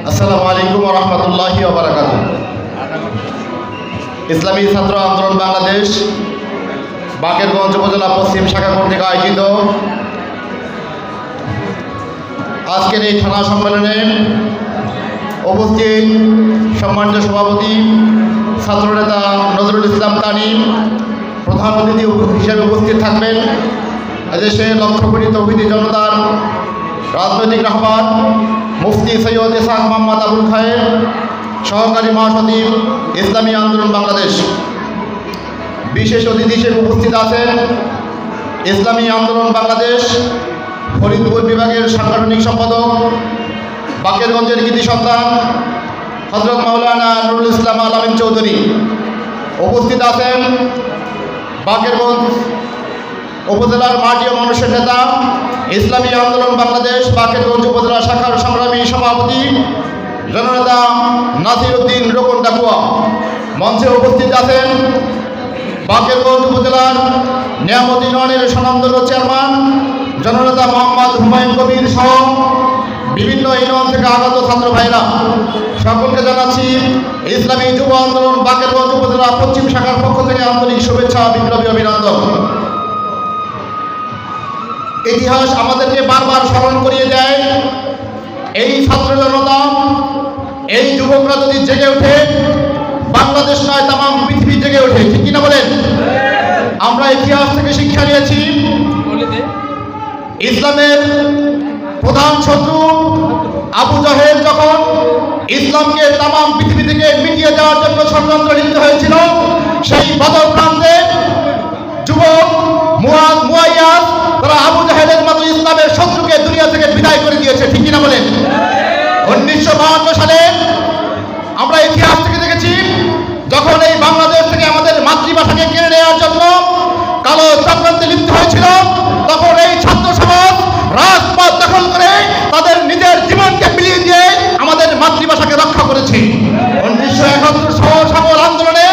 আসসালামু আলাইকুম ওয়া রাহমাতুল্লাহি ওয়া বারাকাতুহু। ইসলামী ছাত্র আন্দোলন বাংলাদেশ বাকেরগঞ্জ উপজেলা পশ্চিম শাখা কর্তৃক আয়োজিত আজকের এই থানা সম্মেলনে উপস্থিত সম্মানিত সভাপতি ছাত্রনেতা নজরুল ইসলাম তানিম প্রধান অতিথি হিসেবে উপস্থিত থাকবেন। এদেশে লক্ষ কোটি তৌহিদি জনতার রাজনৈতিক রাহবার মুফতি সৈয়দ ইসহাক মোহাম্মদ আবুল খায়ের, সহকারী মহাসচিব ইসলামী আন্দোলন বাংলাদেশ। বিশেষ অতিথি হিসেবে উপস্থিত আছেন ইসলামী আন্দোলন বাংলাদেশ ফরিদপুর বিভাগের সাংগঠনিক সম্পাদক বাকেরগঞ্জের কৃতি সন্তান হযরত মাওলানা নুরুল ইসলাম আল আমিন চৌধুরী। উপস্থিত আছেন বাকেরগঞ্জ উপজেলার মাটি ও মানুষের নেতা ইসলামী আন্দোলন বাংলাদেশ বাকেরগঞ্জ উপজেলা শাখার সংগ্রামী সভাপতি জননেতা নাসির উদ্দিন রোকন ডাকুয়া। মঞ্চে উপস্থিত আছেন বাকেরগঞ্জ উপজেলার নিয়ামত ইউনিয়নের স্বনামধন্য চেয়ারম্যান জননেতা মোহাম্মদ হুমায়ুন কবির সহ বিভিন্ন ইউনিয়ন থেকে আগত ছাত্র ভাইরা। সকলকে জানাচ্ছি ইসলামী যুব আন্দোলন বাকেরগঞ্জ উপজেলা পশ্চিম শাখার পক্ষ থেকে আন্তরিক শুভেচ্ছা, বিপ্লবী অভিনন্দন। ইতিহাস আমাদেরকে বারবার স্মরণ করিয়ে দেয়, এই ছাত্র জনতা, এই যুবকরা যদি জেগে ওঠে, বাংলাদেশ নয় তামাম পৃথিবী জেগে ওঠে। ঠিক কিনা বলেন? আমরা ইতিহাস থেকে শিক্ষা নিয়েছি, ইসলামের প্রধান শত্রু আবু জাহেল যখন ইসলামকে তামাম পৃথিবী থেকে মিটিয়ে দেওয়ার জন্য ষড়যন্ত্র লিপ্ত হয়েছিল, সেই বদর প্রান্তে যুবক মুআজ মুআইয়াদ তারা আবু জাহেলের মতো ইসলামের শত্রুকে দুনিয়া থেকে বিদায় করে দিয়েছে। ঠিক কিনা বলেন? 1952 সালে আমরা ইতিহাস থেকে দেখেছি, যখন এই বাংলাদেশ থেকে আমাদের মাতৃভাষাকে কেড়ে নেওয়ার জন্য কালো চক্রান্তে লিপ্ত হয়েছিল, তখন এই ছাত্র সমাজ রাজপথ দখল করে তাদের নিজের জীবনকে বিলিয়ে দিয়ে আমাদের মাতৃভাষাকে রক্ষা করেছে। 1971 সকল আন্দোলনে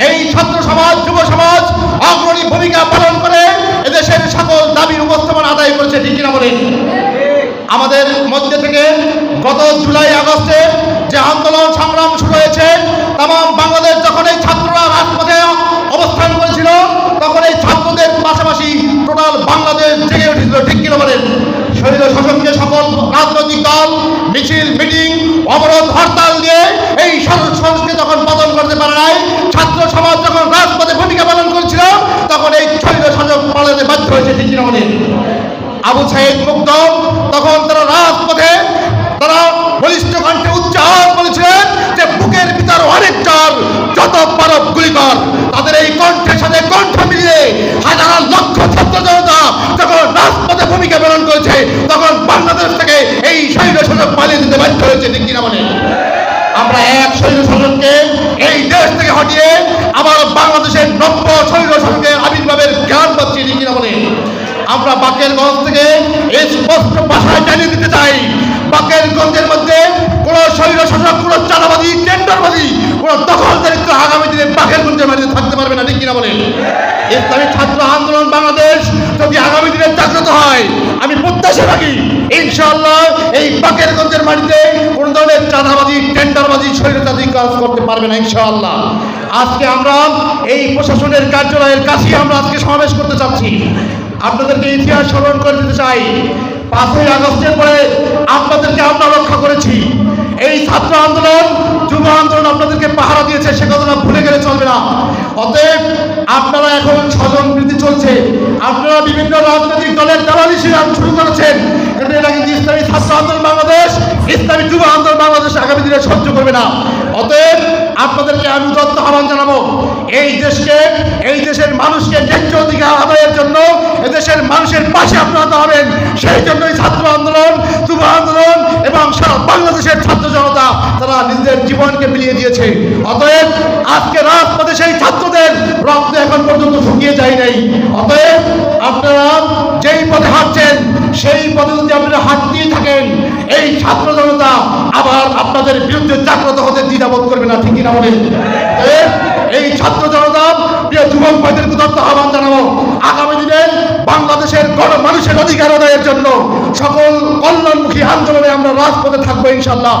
এই ছাত্র সমাজ, যুব সমাজ অগ্রণী ভূমিকা পালন করে এদেশের সকল দাবির উপস্থাপনা আদায় করেছে। ঠিক কিনা বলেন? আমাদের মধ্যে থেকে গত জুলাই আগস্টে যে আন্দোলন সংগ্রাম শুরু হয়েছে, তামাম বাংলাদেশ যখন এই ছাত্ররা রাজপথে অবস্থান করেছিল, তখন এই ছাত্রদের পাশাপাশি টোটাল বাংলাদেশ জেগে উঠেছিল। ঠিক কিনা বলেন? শহীদ শাসককে সকল রাজনৈতিক দল মিছিল, মিটিং, অবরোধ, হরতাল দিয়ে এই সংস্কৃতি যখন পতন করতে পারে নাই, ছাত্র সমাজ যখন রাজপথে ভূমিকা পালন করেছিল, তখন এই শহীদ শাসক পালাতে বাধ্য হয়েছে। ঠিক কিনা বলেন? আবু সাইদ মুগ্ধ তখন তারা রাজপথে তারা বলিষ্ঠ কণ্ঠে উচ্চারণ করেছিলেন যে বুকের ভিতর অনেক জ্বর, যত পারো গুলি কর। তাদের এই কণ্ঠের সাথে কণ্ঠ মিলিয়ে হাজার লক্ষ ছাত্র জনতা যখন রাজপথে ভূমিকা পালন করেছে, তখন বাংলাদেশ থেকে এই শহীদ শাসক পালিয়ে দিতে বাধ্য হয়েছে। ঠিক কিনা বলেন? আমরা এক শহীদ শাসককে এই দেশ থেকে হটিয়ে আবার বাংলাদেশের নব্য শহীদ শাসকের আবির্ভাবের জ্ঞান পাচ্ছি। ঠিক কিনা বলেন? আমরা বাকেরগঞ্জ থেকে স্পষ্ট ভাষায় জানিয়ে দিতে চাই, বাকেরগঞ্জের মধ্যে কোনো শহীদ শাসক, কোনো চাঁদাবাদী, টেন্ডারবাদী, কোনো দখলদারিত্ব আগামী দিনে বাকেরগঞ্জের মাঝে থাকতে পারবে না। ঠিক কিনা বলেন? ইসলামী ছাত্র আন্দোলন বাংলাদেশ যদি আগামী দিনে জাগ্রত হয়, আমি প্রত্যাশা রাখি ইনশাআল্লাহ এই বাকেরগঞ্জের মাটিতে কোনো ধরনের চাঁদাবাদী, টেন্ডারবাদী, শহীদবাদী কাজ করতে পারবে না ইনশাআল্লাহ। আজকে আমরা এই প্রশাসনের কার্যালয়ের কাছেই আমরা আজকে সমাবেশ করতে চাচ্ছি। আপনাদেরকে ইতিহাস স্মরণ করে দিতে চাই, 5ই আগস্টের পরে আপনাদেরকে আমরা রক্ষা করেছি। এই ছাত্র আন্দোলন, যুব আন্দোলন আপনাদেরকে পাহারা দিয়েছে, সে কথাটা ভুলে গেলে চলবে না। অতএব আপনারা এখন স্বজনপ্রীতি চলছে, আপনারা বিভিন্ন রাজনৈতিক দলের দালালি শুরু করেছেন, কিন্তু এটা কিন্তু ইসলামী ছাত্র আন্দোলন বাংলাদেশ, ইসলামী যুব আন্দোলন বাংলাদেশ আগামী দিনে সহ্য করবে না। অতএব আপনাদেরকে আমি উদাত্ত আহ্বান জানাবো, এই দেশকে, এই দেশের মানুষকে ন্যায্য অধিকার আদায়ের জন্য এদেশের মানুষের পাশে আপনারা দাঁড়াবেন। সেই জন্যই ছাত্র আন্দোলন, যুব আন্দোলন এবং সারা বাংলাদেশের ছাত্র জনতা তারা নিজেদের জীবনকে বিলিয়ে দিয়েছে। অতএব আজকে রাজপথে সেই ছাত্রদের রক্ত এখন পর্যন্ত শুকিয়ে যায় নাই। অতএব আপনারা যেই পথে হাঁটছেন, সেই পথে যদি আপনারা হাঁটতেই থাকেন, এই ছাত্র জনতা আবার আপনাদের বিরুদ্ধে জাগ্রত হতে দ্বিধাবোধ করবে না। ঠিক কিনা বলেন? এই ছাত্র জনতা, প্রিয় যুবক ভাইদের উদাত্ত আহ্বান জানাবো, আগামী দিনে বাংলাদেশের মানুষের অধিকার আদায়ের জন্য সকল কল্যাণমুখী আন্দোলনে আমরা রাজপথে থাকবো ইনশাআল্লাহ।